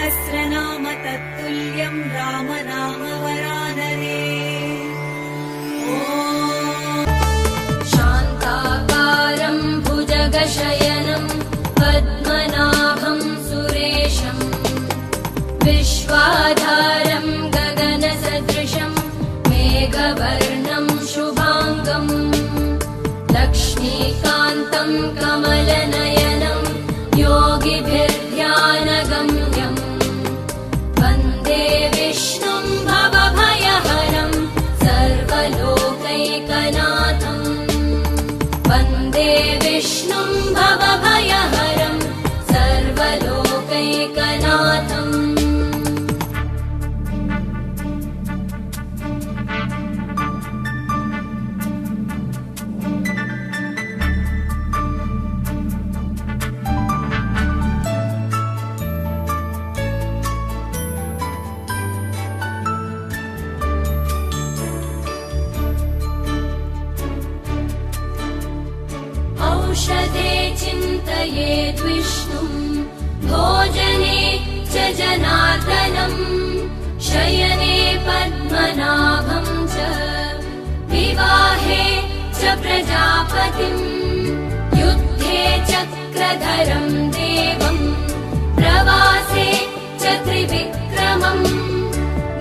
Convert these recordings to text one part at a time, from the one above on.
सहस्रनाम तत्तुल्यं राम नाम वरानने। शान्ताकारं भुजगशयनं पद्मनाभं सुरेशं विश्वाधारं गगनसदृशं मेघवर्णं शुभाङ्गं लक्ष्मीकान्तं कमलनयनं योगिभिर्ध्यानगम्यं वन्दे विष्णुं भवभयहरं सर्वलोकैकनाथं वन्दे विष्णुं भवभयहरं सर्वलोकैकनाथम्। औषधे चिन्तयेद् विष्णुं भोजने च जनार्दनम् शयने पद्मनाभं च विवाहे च प्रजापतिम् युद्धे चक्रधरं देवं प्रवासे च त्रिविक्रमम्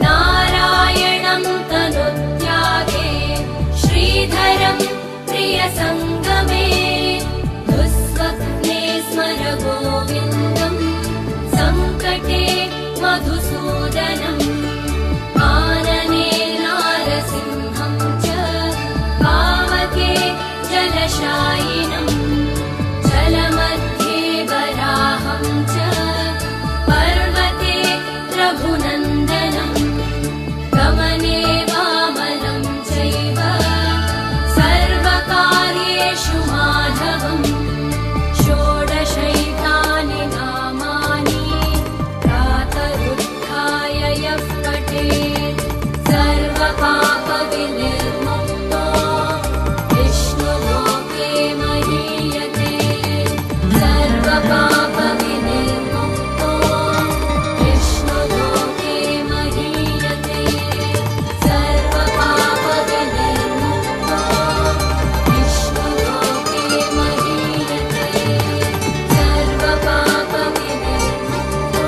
नारायणं तनुत्यागे श्रीधरं प्रियसङ्गमे दुःस्वप्ने स्मर गोविन्दं सङ्कटे मधुसूदनम् आनने नारसिंहं च पावके जलशायिनं जलमध्ये वराहं च पर्वते रघुनन्दनं गमने वामनं चैव सर्वकार्येषु माधवम् षोडशैतानि नामानि प्रातरुत्थाय यः पठेत् सर्वपापविनिर्मुक्तो विष्णुलोके महीयते सर्वपापविनिर्मुक्तो विष्णुलोके महीयते सर्वपापविनिर्मुक्तो विष्णुलोके महीयते सर्वपापविनिर्मुक्तो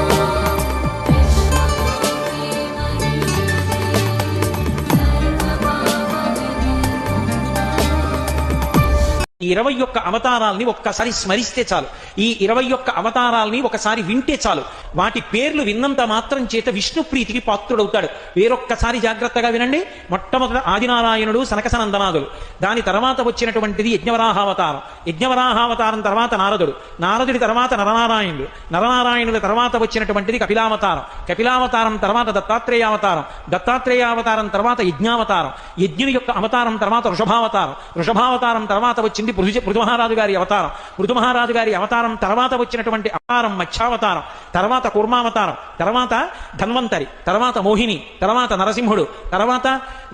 ఈ 21 అవతారాల్ని ఒక్కసారి స్మరిస్తే చాలు. ఈ 21 అవతారాల్ని ఒకసారి వింటే చాలు. వాటి పేర్లు విన్నంత మాత్రం చేత విష్ణు ప్రీతికి పాత్రుడవుతాడు. వేరొక్కసారి జాగ్రత్తగా వినండి. మొట్టమొదట ఆదినారాయణుడు సనకసనందనాదులు, దాని తర్వాత వచ్చినటువంటిది యజ్ఞవరాహావతారం, యజ్ఞవరాహావతారం తర్వాత నారదుడు, నారదుడి తర్వాత నరనారాయణుడు, నరనారాయణుల తర్వాత వచ్చినటువంటిది కపిలావతారం, కపిలావతారం తర్వాత దత్తాత్రేయావతారం, దత్తాత్రేయావతారం తర్వాత యజ్ఞావతారం, యజ్ఞుని యొక్క అవతారం తర్వాత వృషభావతారం, వృషభావతారం తర్వాత వచ్చింది పృథుమహారాజు గారి అవతారం, పృథుమహారాజు గారి అవతారం తర్వాత వచ్చినటువంటి అవతారం మత్స్యావతారం, తర్వాత కూర్మావతారం, తర్వాత ధన్వంతరి, తర్వాత మోహిని, తర్వాత నరసింహుడు, తర్వాత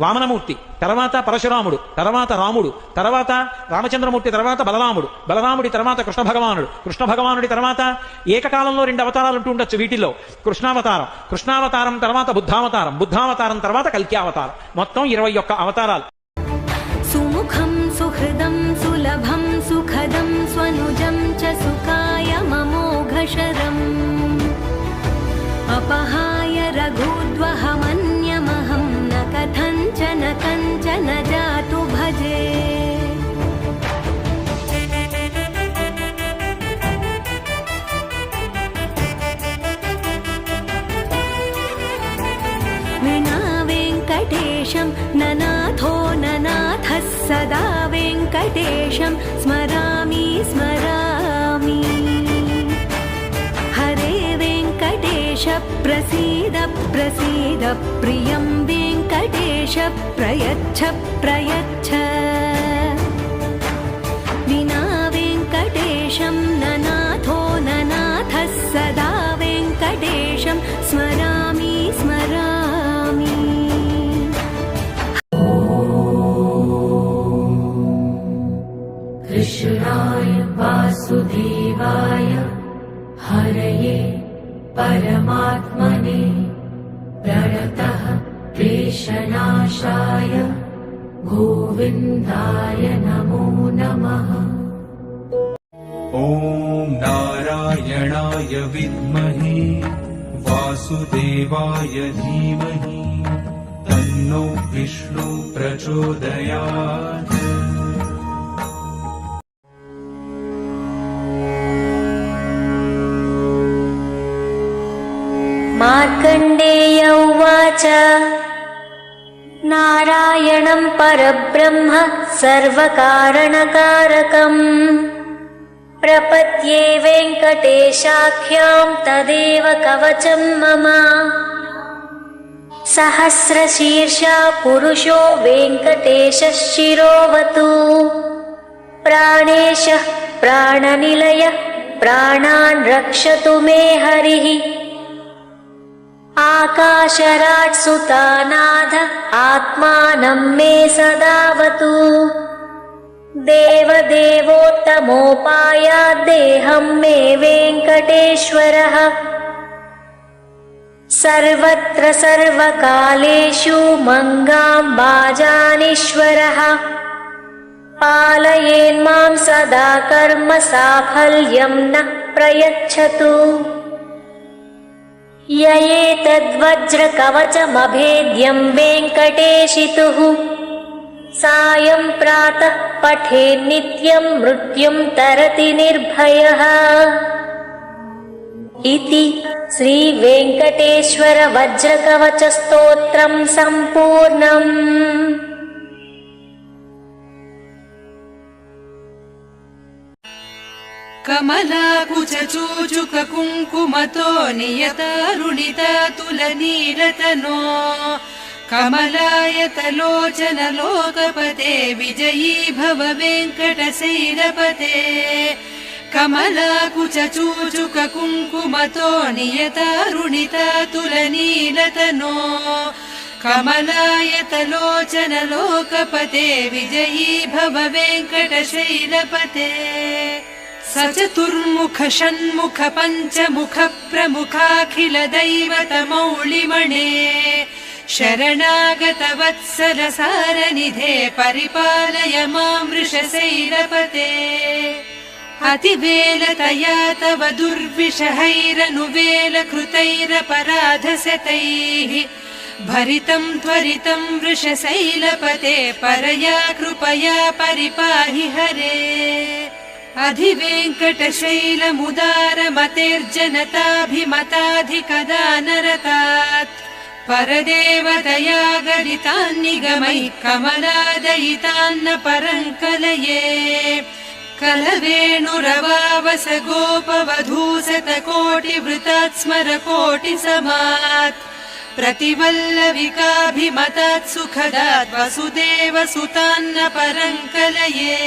వామనమూర్తి, తర్వాత పరశురాముడు, తర్వాత రాముడు, తర్వాత రామచంద్రమూర్తి, తర్వాత బలరాముడు, బలరాముడి తర్వాత కృష్ణ భగవానుడు, కృష్ణ భగవానుడి తర్వాత ఏకకాలంలో 2 అవతారాలు ఉంటూ ఉండొచ్చు వీటిల్లో. కృష్ణావతారం, కృష్ణావతారం తర్వాత బుద్ధావతారం, బుద్ధావతారం తర్వాత కల్క్యావతారం, మొత్తం 21 అవతారాలు. सुमुखं सुहृदं सुलभं सुखदं स्वनुजं च सुखाय ममोघशरम् अपहाय रघुद्वहमन्यमहं न कथञ्चन जातु भजे। विना वेङ्कटेशं ननाथो ननाथः सदा वेङ्कटेशं स्मरामि स्मरामि। हरे वेङ्कटेश प्रसीद प्रसीद प्रियं वेङ्कटेश प्रयच्छ प्रयच्छ। विना वेङ्कटेशं ननाथो ननाथः सदा वेङ्कटेशं स्मरामि स्मरामि। कृष्णाय वासुदेवाय हरये परमात्मने प्रणतः क्लेशनाशाय गोविन्दाय नमो नमः। ॐ नारायणाय विद्महे वासुदेवाय धीमहि तन्नो विष्णु प्रचोदयात्। मार्कण्डेय उवाच नारायणं परब्रह्म सर्वकारणकारकम् प्रपद्ये वेङ्कटेशाख्यां तदेव कवचं मम। सहस्रशीर्षा पुरुषो वेङ्कटेशः शिरोवतु प्राणेशः प्राणनिलयः प्राणान् रक्षतु मे हरिः। आकाशराट् सुतानाथ आत्मानं मे सदावतु देवदेवोत्तमोपायाद्देहं मे वेङ्कटेश्वरः। सर्वत्र सर्वकालेषु मंगां बाजानीश्वरः पालयेन्मां सदा कर्म साफल्यं न प्रयच्छतु। ययेतद्वज्रकवचमभेद्यं वेङ्कटेशितुः सायं प्रातः पठेन्नित्यं मृत्युं तरति निर्भयः। इति श्री वेङ्कटेश्वर वज्रकवचस्तोत्रं सम्पूर्णम्। कमलाकुचूचुक कुङ्कुमतो नियतारुणितातुलनीलतनो कमलायतलोचन लोकपते विजयी भव वेङ्कटशैलपते। कमलाकुचूचुक कुङ्कुमतो नियतारुणितातुलनीलतनो कमलायतलोचन लोकपते विजयी भव वेङ्कटशैलपते। सचतुर्मुख षण्मुख पञ्चमुख प्रमुखाखिल दैवतमौलिमणे शरणागत वत्सल सारनिधे परिपालय मां वृषशैलपते। अतिवेलतया तव दुर्विषहैरनुवेलकृतैरपराधशतैः भरितं त्वरितं वृषशैलपते परया कृपया परिपाहि हरे। अधिवेङ्कटशैलमुदारमतेर्जनताभिमताधिकदानरतात् परदेवतया गरितान्निगमैः कमलादयितान्न परङ्कलये। कलवेणुरवावस गोपवधूशतकोटिवृतात् स्मरकोटिसमात् प्रतिवल्लविकाभिमतात् सुखदात् वसुदेवसुतान्न परङ्कलये।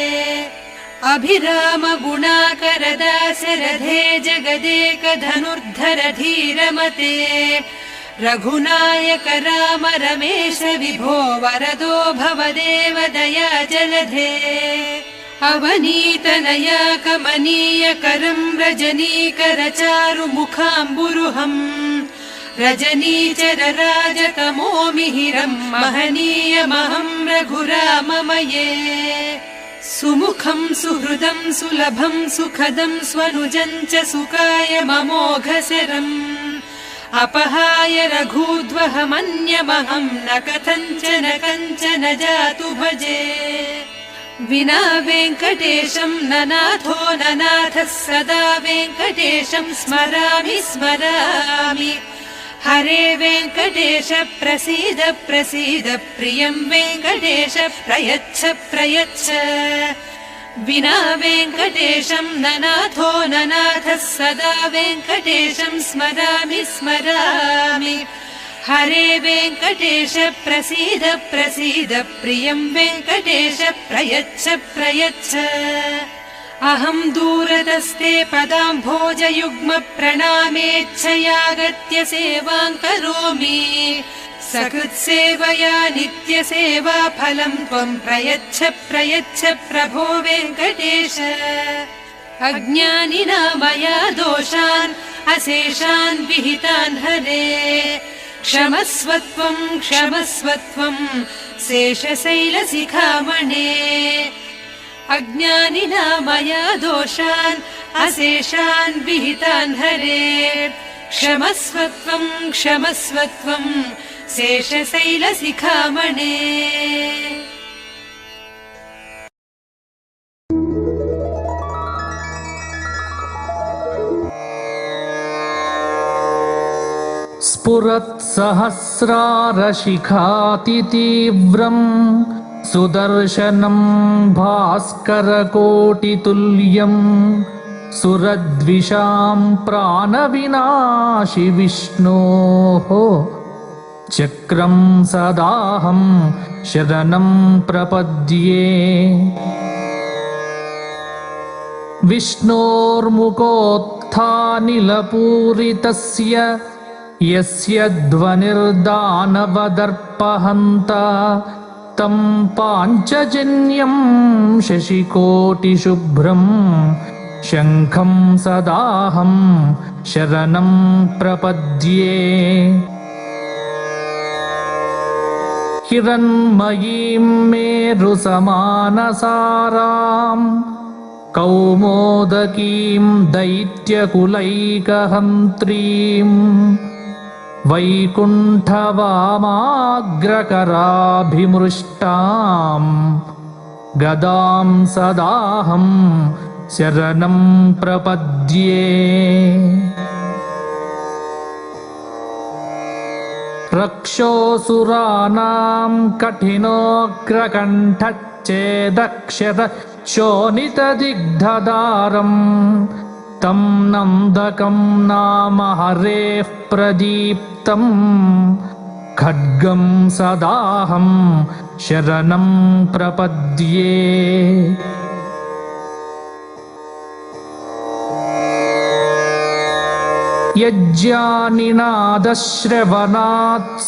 अभिराम गुणाकर दाशरथे जगदेक धनुर्धर धीरमते रघुनायक राम रमेश विभो वरदो भवदेव दया जलधे। अवनीतनया कमनीय करं रजनीकर चारु मुखाम्बुरुहम् रजनीचर राजतमो मिहिरं महनीयमहं रघुराममये। सुमुखं सुहृदं सुलभं सुखदं स्वनुजं च सुखाय ममोघशरम् अपहाय रघूद्वहमन्यमहं न कथञ्चन कञ्चन जातु भजे। विना वेङ्कटेशं ननाथो ननाथः सदा वेङ्कटेशं स्मरामि स्मरामि। हरे वेङ्कटेश प्रसीद प्रसीद प्रियं वेङ्कटेश प्रयच्छ प्रयच्छ। विना वेङ्कटेशं ननाथो ननाथः सदा वेङ्कटेशं स्मरामि स्मरामि। हरे वेङ्कटेश प्रसीद प्रसीद प्रियं वेङ्कटेश प्रयच्छ प्रयच्छ। अहं दूरतस्ते पदाम्भोजयुग्म प्रणामेच्छयागत्य सेवां करोमि। सकृत्सेवया नित्यसेवा फलं त्वं प्रयच्छ प्रयच्छ प्रभो वेङ्कटेश। अज्ञानिना मया दोषान् अशेषान् विहितान् हरे क्षमस्वत्वं क्षमस्वत्वं शेषशैलशिखामणे अज्ञानिना मया दोषान् अशेषान् विहितान् हरे क्षमस्वत्वं क्षमस्वत्वं शेषशैलशिखामणे स्फुरत्सहस्रारशिखातितीव्रम् सुदर्शनं भास्करकोटितुल्यम् सुरद्विषां प्राणविनाशि विष्णोः चक्रं सदाहं शरणं प्रपद्ये विष्णोर्मुखोत्थानिलपूरितस्य यस्य ध्वनिर्दानवदर्पहन्ता तं पाञ्चजन्यं शशिकोटिशुभ्रम् शङ्खं सदाहं शरणं प्रपद्ये हिरण्मयीं मेरुसमानसारां कौमोदकीं दैत्यकुलैकहन्त्रीं वैकुण्ठवामाग्रकराभिमृष्टां गदां सदाहं शरणं प्रपद्ये रक्षोऽसुराणां कठिनोऽग्रकण्ठच्छेदक्षरशोणितदिग्धदारम् तं नन्दकं नाम हरेः प्रदीप्तम् खड्गं सदाहं शरणं प्रपद्ये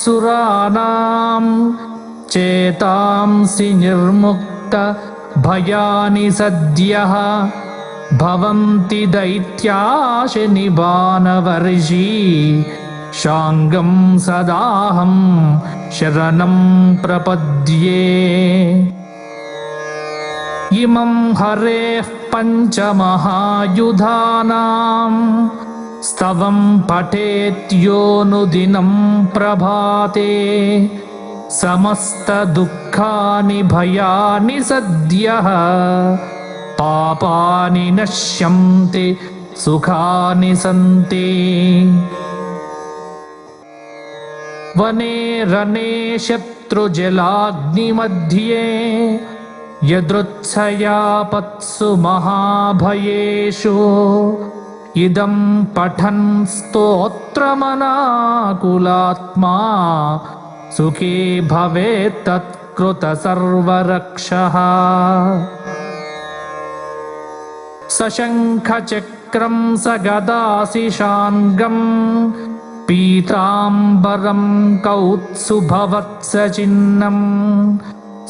यज्ञानिनादश्रवणात्सुराणां चेतांसि निर्मुक्त भयानि सद्यः भवन्ति दैत्याशनिबाणवर्षी शाङ्गं सदाहं शरणं प्रपद्ये इमं हरेः पञ्चमहायुधानां स्तवं पठेत्योऽनुदिनं प्रभाते समस्तदुःखानि भयानि सद्यः पापानि नश्यन्ति सुखानि सन्ति वने रणे शत्रुजलाग्निमध्ये यदृच्छयापत्सु महाभयेषु इदं पठन् स्तोत्रमनाकुलात्मा सुखी भवेत् तत्कृतसर्वरक्षः सशङ्खचक्रं सगदाशिशाङ्गं पीताम्बरं कौत्सुभवत्सचिह्नं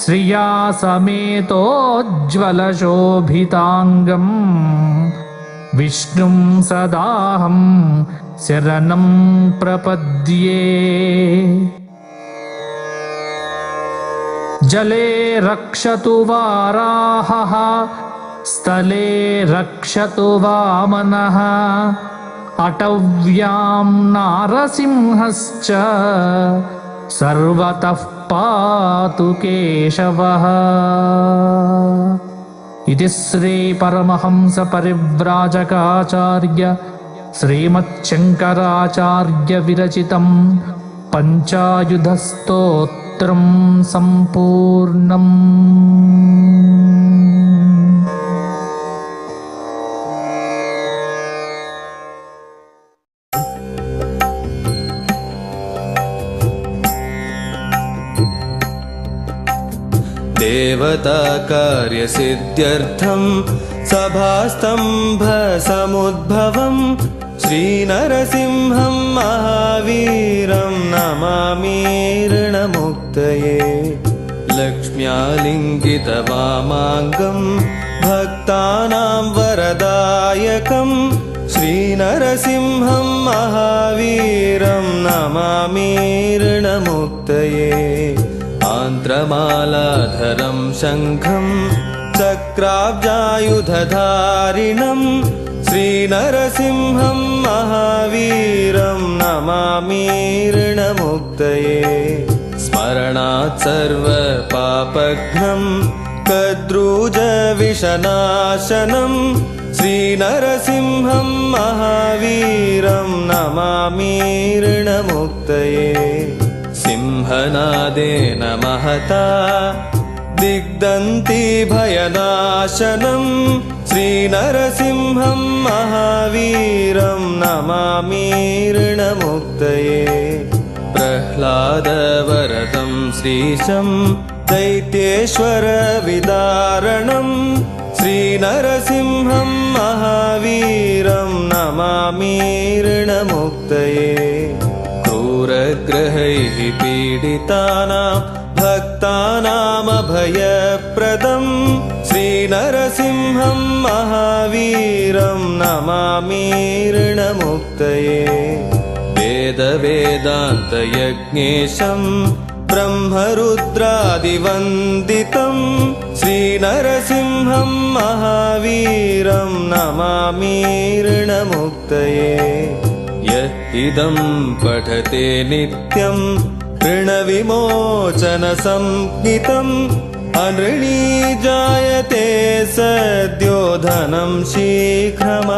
श्रिया समेतोज्ज्वलशोभिताङ्गम् विष्णुं सदाहं शरणं प्रपद्ये जले रक्षतु वाराहः स्थले रक्षतु वामनः अटव्यां नारसिंहश्च सर्वतः पातु केशवः इति श्री परमहंस परिव्राजकाचार्य श्रीमच्छङ्कराचार्य विरचितं पञ्चायुधस्तोत्रं सम्पूर्णम्। देवता कार्यसिद्ध्यर्थं सभास्तम्भसमुद्भवं श्रीनरसिंहं महावीरं नमामि ऋणमुक्तये लक्ष्म्यालिङ्गितवामाङ्गं भक्तानां वरदायकं श्रीनरसिंहं महावीरं नमामि ऋणमुक्तये आन्त्रमालाधरं शङ्खं चक्राब्जायुधधारिणं श्रीनरसिंहं महावीरं नमामि ऋणमुक्तये स्मरणात् सर्वपापघ्नं कद्रूजविषनाशनं श्रीनरसिंहं महावीरं नमामि ऋणमुक्तये सिंहनादेन महता दिग्दन्ति भयनाशनं श्रीनरसिंहं महावीरं नमामि ऋणमुक्तये प्रह्लादवरदं श्रीशं दैत्येश्वरविदारणं श्रीनरसिंहं महावीरं नमामि ऋणमुक्तये क्रूरग्रहैः पीडितानां भक्तानामभयप्रदं श्रीनरसिंहं महावीरं नमामि ऋणमुक्तये वेदवेदान्तयज्ञेशं ब्रह्मरुद्रादिवन्दितं श्रीनरसिंहं महावीरं नमामि ऋणमुक्तये यः इदं पठते नित्यं ऋणविमोचनसंज्ञितम् अनृणी जायते सद्यो धनं शीघ्रमवाप्नुयात्